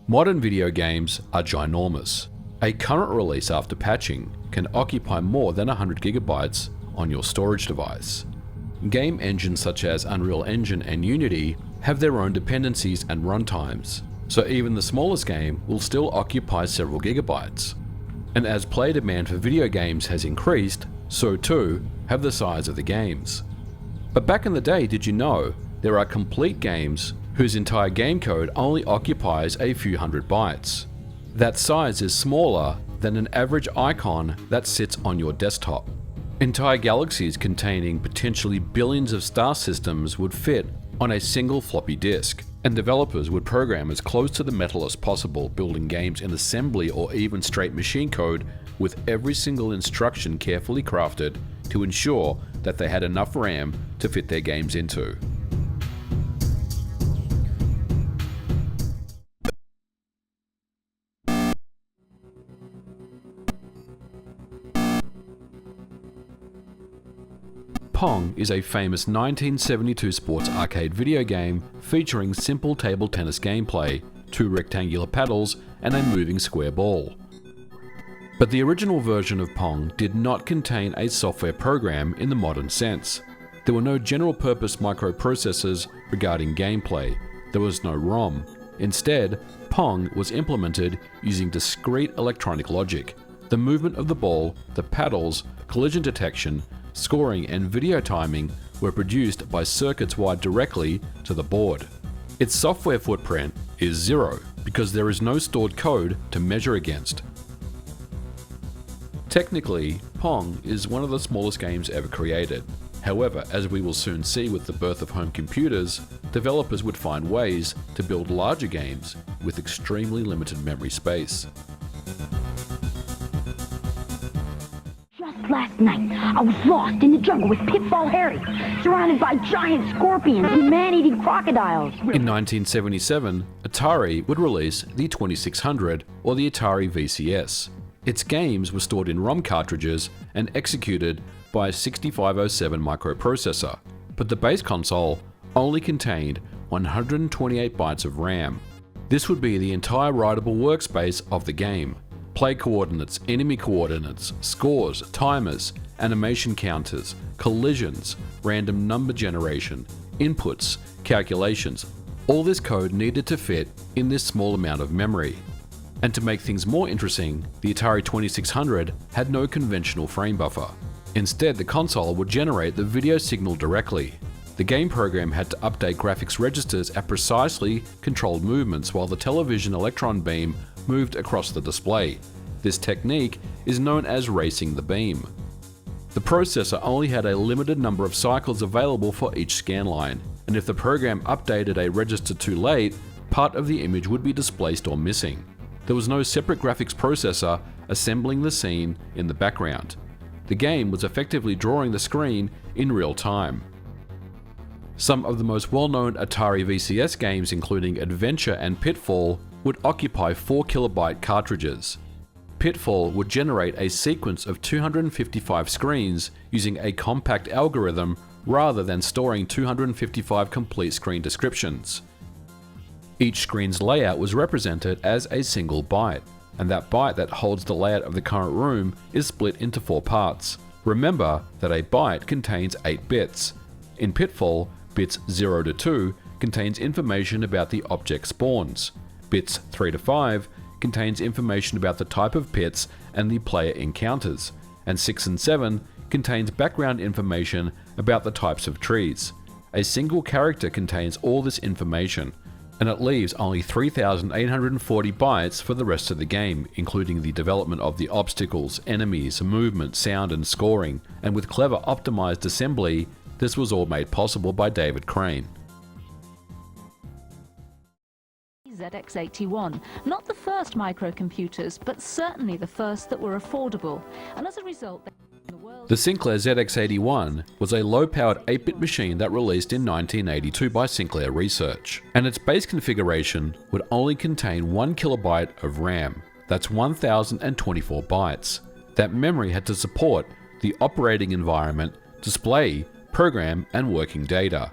Modern video games are ginormous. A current release after patching can occupy more than 100 gigabytes on your storage device. Game engines such as Unreal Engine and Unity have their own dependencies and runtimes, so even the smallest game will still occupy several gigabytes. And as play demand for video games has increased, so too have the size of the games. But back in the day, did you know there are complete games whose entire game code only occupies a few hundred bytes? That size is smaller than an average icon that sits on your desktop. Entire galaxies containing potentially billions of star systems would fit on a single floppy disk, and developers would program as close to the metal as possible, building games in assembly or even straight machine code with every single instruction carefully crafted to ensure that they had enough RAM to fit their games into. Pong is a famous 1972 sports arcade video game featuring simple table tennis gameplay, 2 rectangular paddles, and a moving square ball. But the original version of Pong did not contain a software program in the modern sense. There were no general-purpose microprocessors regarding gameplay. There was no ROM. Instead, Pong was implemented using discrete electronic logic. The movement of the ball, the paddles, collision detection, scoring, and video timing were produced by circuits wired directly to the board. Its software footprint is 0 because there is no stored code to measure against. Technically, Pong is one of the smallest games ever created. However, as we will soon see with the birth of home computers, developers would find ways to build larger games with extremely limited memory space. Last night, I was lost in the jungle with Pitfall Harry, surrounded by giant scorpions and man-eating crocodiles. In 1977, Atari would release the 2600, or the Atari VCS. Its games were stored in ROM cartridges and executed by a 6507 microprocessor, but the base console only contained 128 bytes of RAM. This would be the entire writable workspace of the game. Play coordinates, enemy coordinates, scores, timers, animation counters, collisions, random number generation, inputs, calculations. All this code needed to fit in this small amount of memory. And to make things more interesting, the Atari 2600 had no conventional frame buffer. Instead, the console would generate the video signal directly. The game program had to update graphics registers at precisely controlled movements while the television electron beam moved across the display. This technique is known as racing the beam. The processor only had a limited number of cycles available for each scan line, and if the program updated a register too late, part of the image would be displaced or missing. There was no separate graphics processor assembling the scene in the background. The game was effectively drawing the screen in real time. Some of the most well-known Atari VCS games, including Adventure and Pitfall, would occupy 4 kilobyte cartridges. Pitfall would generate a sequence of 255 screens using a compact algorithm rather than storing 255 complete screen descriptions. Each screen's layout was represented as a single byte, and that byte that holds the layout of the current room is split into 4 parts. Remember that a byte contains 8 bits. In Pitfall, bits 0 to 2 contains information about the object spawns. Bits 3 to 5 contains information about the type of pits and the player encounters, and 6 and 7 contains background information about the types of trees. A single character contains all this information, and it leaves only 3,840 bytes for the rest of the game, including the development of the obstacles, enemies, movement, sound, and scoring, and with clever optimized assembly, this was all made possible by David Crane. ZX81, not the first microcomputers, but certainly the first that were affordable, and as a result, the Sinclair ZX81 was a low-powered 8-bit machine that released in 1982 by Sinclair Research, and its base configuration would only contain 1 kilobyte of RAM. That's 1024 bytes. That memory had to support the operating environment, display, program, and working data.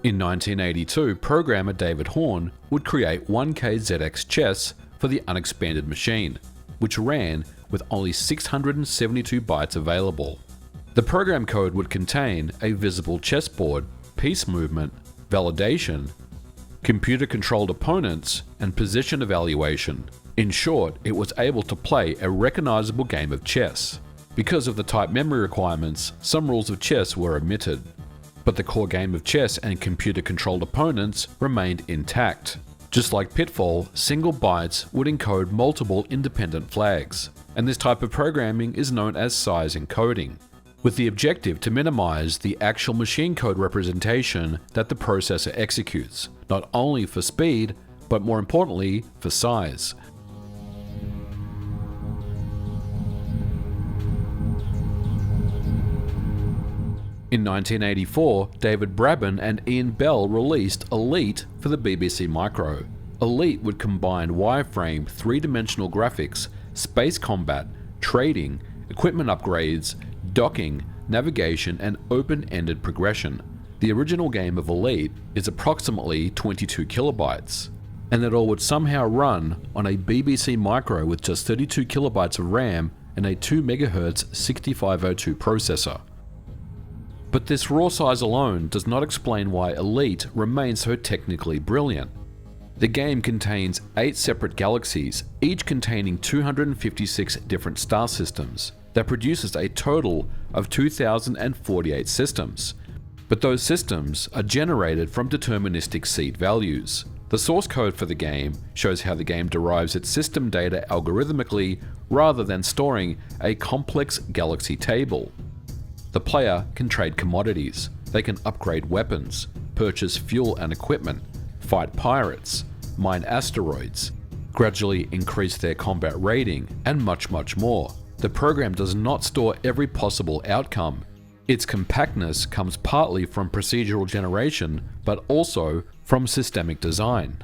In 1982, programmer David Horn would create 1K-ZX chess for the unexpanded machine, which ran with only 672 bytes available. The program code would contain a visible chessboard, piece movement, validation, computer-controlled opponents, and position evaluation. In short, it was able to play a recognizable game of chess. Because of the tight memory requirements, some rules of chess were omitted. But the core game of chess and computer-controlled opponents remained intact. Just like Pitfall, single bytes would encode multiple independent flags, and this type of programming is known as size encoding, with the objective to minimize the actual machine code representation that the processor executes, not only for speed, but more importantly, for size. In 1984, David Braben and Ian Bell released Elite for the BBC Micro. Elite would combine wireframe, three-dimensional graphics, space combat, trading, equipment upgrades, docking, navigation, and open-ended progression. The original game of Elite is approximately 22 kilobytes, and it all would somehow run on a BBC Micro with just 32 kilobytes of RAM and a 2 MHz 6502 processor. But this raw size alone does not explain why Elite remains so technically brilliant. The game contains 8 separate galaxies, each containing 256 different star systems, that produces a total of 2,048 systems. But those systems are generated from deterministic seed values. The source code for the game shows how the game derives its system data algorithmically rather than storing a complex galaxy table. The player can trade commodities, they can upgrade weapons, purchase fuel and equipment, fight pirates, mine asteroids, gradually increase their combat rating, and much more. The program does not store every possible outcome. Its compactness comes partly from procedural generation, but also from systemic design.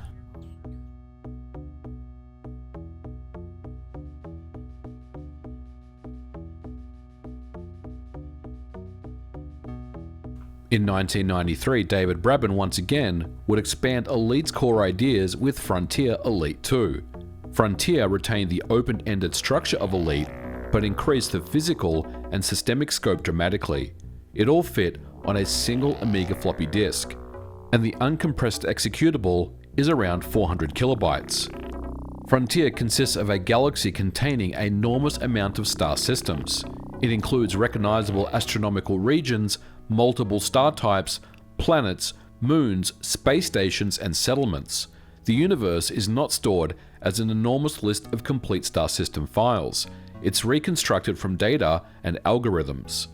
In 1993, David Braben once again would expand Elite's core ideas with Frontier Elite 2. Frontier retained the open-ended structure of Elite, but increased the physical and systemic scope dramatically. It all fit on a single Amiga floppy disk, and the uncompressed executable is around 400 kilobytes. Frontier consists of a galaxy containing an enormous amount of star systems. It includes recognizable astronomical regions, multiple star types, planets, moons, space stations, and settlements. The universe is not stored as an enormous list of complete star system files. It's reconstructed from data and algorithms.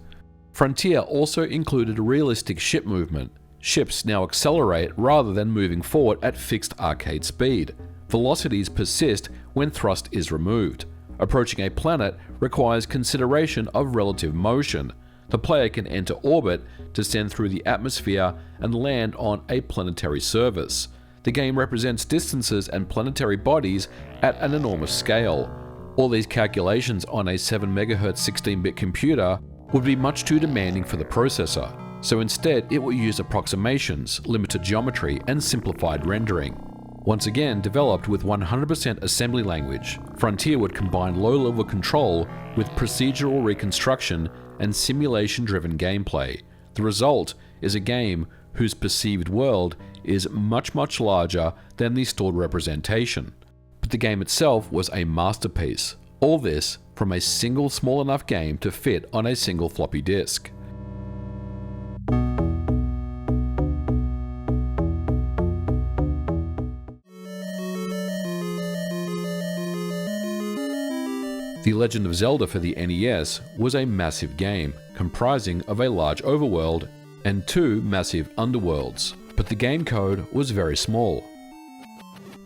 Frontier also included realistic ship movement. Ships now accelerate rather than moving forward at fixed arcade speed. Velocities persist when thrust is removed. Approaching a planet requires consideration of relative motion. The player can enter orbit, descend through the atmosphere, and land on a planetary surface. The game represents distances and planetary bodies at an enormous scale. All these calculations on a 7 MHz 16-bit computer would be much too demanding for the processor, so instead it will use approximations, limited geometry, and simplified rendering. Once again developed with 100% assembly language, Frontier would combine low-level control with procedural reconstruction and simulation-driven gameplay. The result is a game whose perceived world is much larger than the stored representation. But the game itself was a masterpiece. All this from a single small enough game to fit on a single floppy disk. The Legend of Zelda for the NES was a massive game, comprising of a large overworld and 2 massive underworlds, but the game code was very small.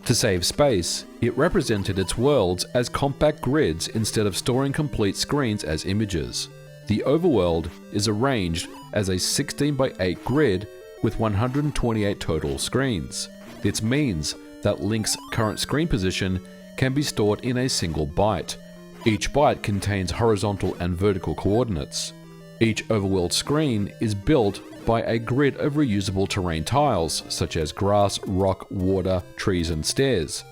To save space, it represented its worlds as compact grids instead of storing complete screens as images. The overworld is arranged as a 16:8 grid with 128 total screens. This means that Link's current screen position can be stored in a single byte. Each byte contains horizontal and vertical coordinates. Each overworld screen is built by a grid of reusable terrain tiles, such as grass, rock, water, trees, and stairs.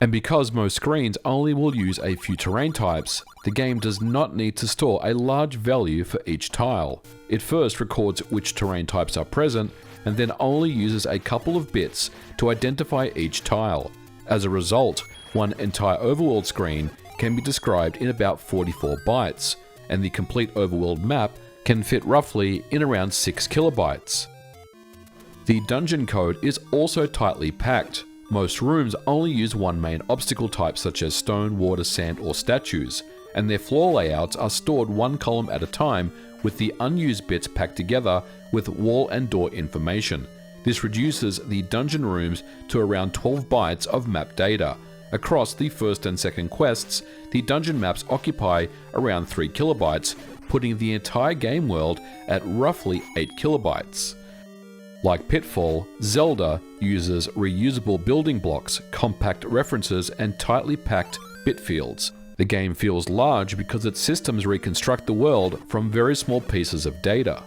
And because most screens only will use a few terrain types, the game does not need to store a large value for each tile. It first records which terrain types are present, and then only uses a couple of bits to identify each tile. As a result, one entire overworld screen can be described in about 44 bytes, and the complete overworld map can fit roughly in around 6 kilobytes. The dungeon code is also tightly packed. Most rooms only use one main obstacle type, such as stone, water, sand, or statues, and their floor layouts are stored one column at a time, with the unused bits packed together with wall and door information. This reduces the dungeon rooms to around 12 bytes of map data. Across the first and second quests, the dungeon maps occupy around 3 kilobytes, putting the entire game world at roughly 8 kilobytes. Like Pitfall, Zelda uses reusable building blocks, compact references, and tightly packed bit fields. The game feels large because its systems reconstruct the world from very small pieces of data.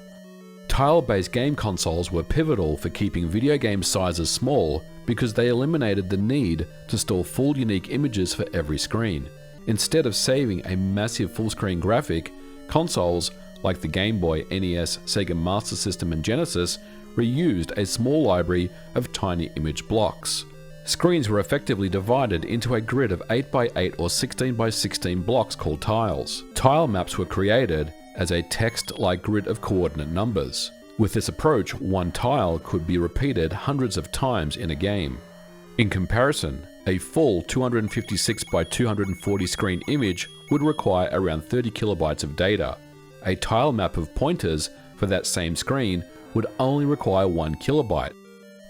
Tile-based game consoles were pivotal for keeping video game sizes small because they eliminated the need to store full unique images for every screen. Instead of saving a massive full-screen graphic, consoles like the Game Boy, NES, Sega Master System, and Genesis reused a small library of tiny image blocks. Screens were effectively divided into a grid of 8x8 or 16x16 blocks called tiles. Tile maps were created as a text-like grid of coordinate numbers. With this approach, one tile could be repeated hundreds of times in a game. In comparison, a full 256 by 240 screen image would require around 30 kilobytes of data. A tile map of pointers for that same screen would only require 1 kilobyte.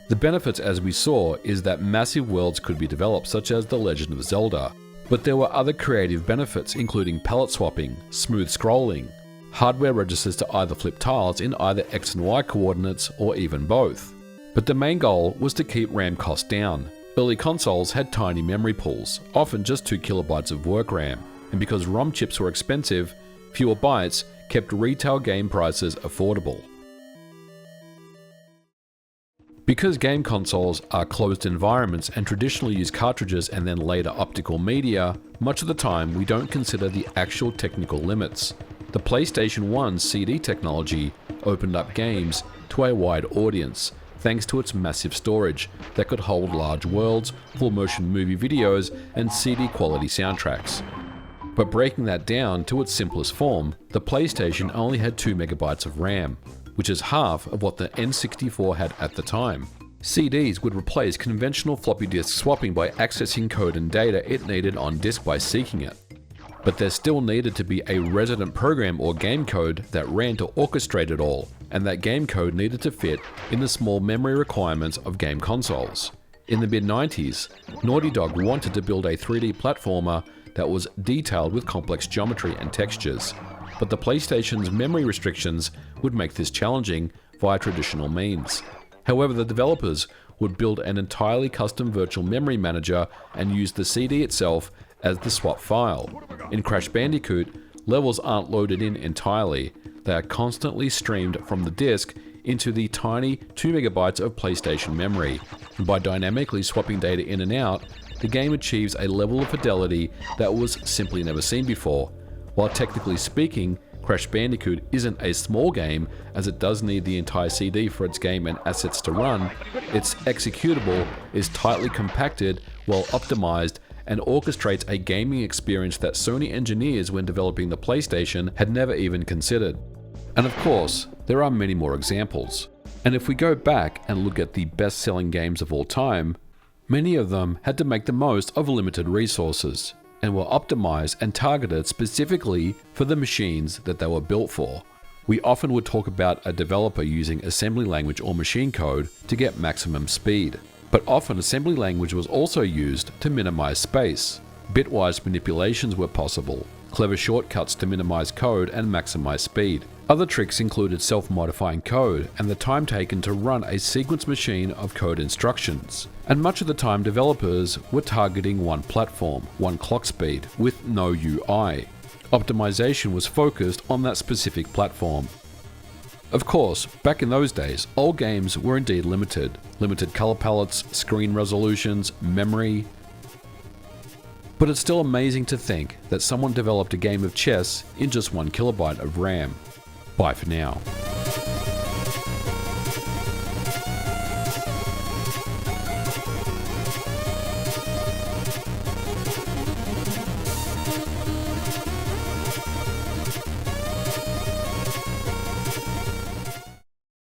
The benefits, as we saw, is that massive worlds could be developed, such as The Legend of Zelda. But there were other creative benefits, including palette swapping, smooth scrolling, hardware registers to either flip tiles in either X and Y coordinates, or even both. But the main goal was to keep RAM costs down. Early consoles had tiny memory pools, often just 2 kilobytes of work RAM, and because ROM chips were expensive, fewer bytes kept retail game prices affordable. Because game consoles are closed environments and traditionally use cartridges and then later optical media, much of the time we don't consider the actual technical limits. The PlayStation 1's CD technology opened up games to a wide audience, thanks to its massive storage that could hold large worlds, full-motion movie videos, and CD quality soundtracks. But breaking that down to its simplest form, the PlayStation only had 2 megabytes of RAM, which is half of what the N64 had at the time. CDs would replace conventional floppy disk swapping by accessing code and data it needed on disk by seeking it. But there still needed to be a resident program or game code that ran to orchestrate it all, and that game code needed to fit in the small memory requirements of game consoles. In the mid-90s, Naughty Dog wanted to build a 3D platformer that was detailed with complex geometry and textures, but the PlayStation's memory restrictions would make this challenging via traditional means. However, the developers would build an entirely custom virtual memory manager and use the CD itself as the swap file. In Crash Bandicoot, levels aren't loaded in entirely, they are constantly streamed from the disk into the tiny 2 megabytes of PlayStation memory, and by dynamically swapping data in and out, the game achieves a level of fidelity that was simply never seen before. While technically speaking, Crash Bandicoot isn't a small game, as it does need the entire CD for its game and assets to run, its executable is tightly compacted, well optimized, and orchestrates a gaming experience that Sony engineers when developing the PlayStation had never even considered. And of course, there are many more examples. And if we go back and look at the best-selling games of all time, many of them had to make the most of limited resources, and were optimized and targeted specifically for the machines that they were built for. We often would talk about a developer using assembly language or machine code to get maximum speed, but often assembly language was also used to minimize space. Bitwise manipulations were possible, clever shortcuts to minimize code and maximize speed. Other tricks included self-modifying code and the time taken to run a sequence machine of code instructions. And much of the time developers were targeting one platform, one clock speed, with no UI. Optimization was focused on that specific platform. Of course, back in those days, old games were indeed limited. Limited color palettes, screen resolutions, memory. But it's still amazing to think that someone developed a game of chess in just 1 kilobyte of RAM. Bye for now.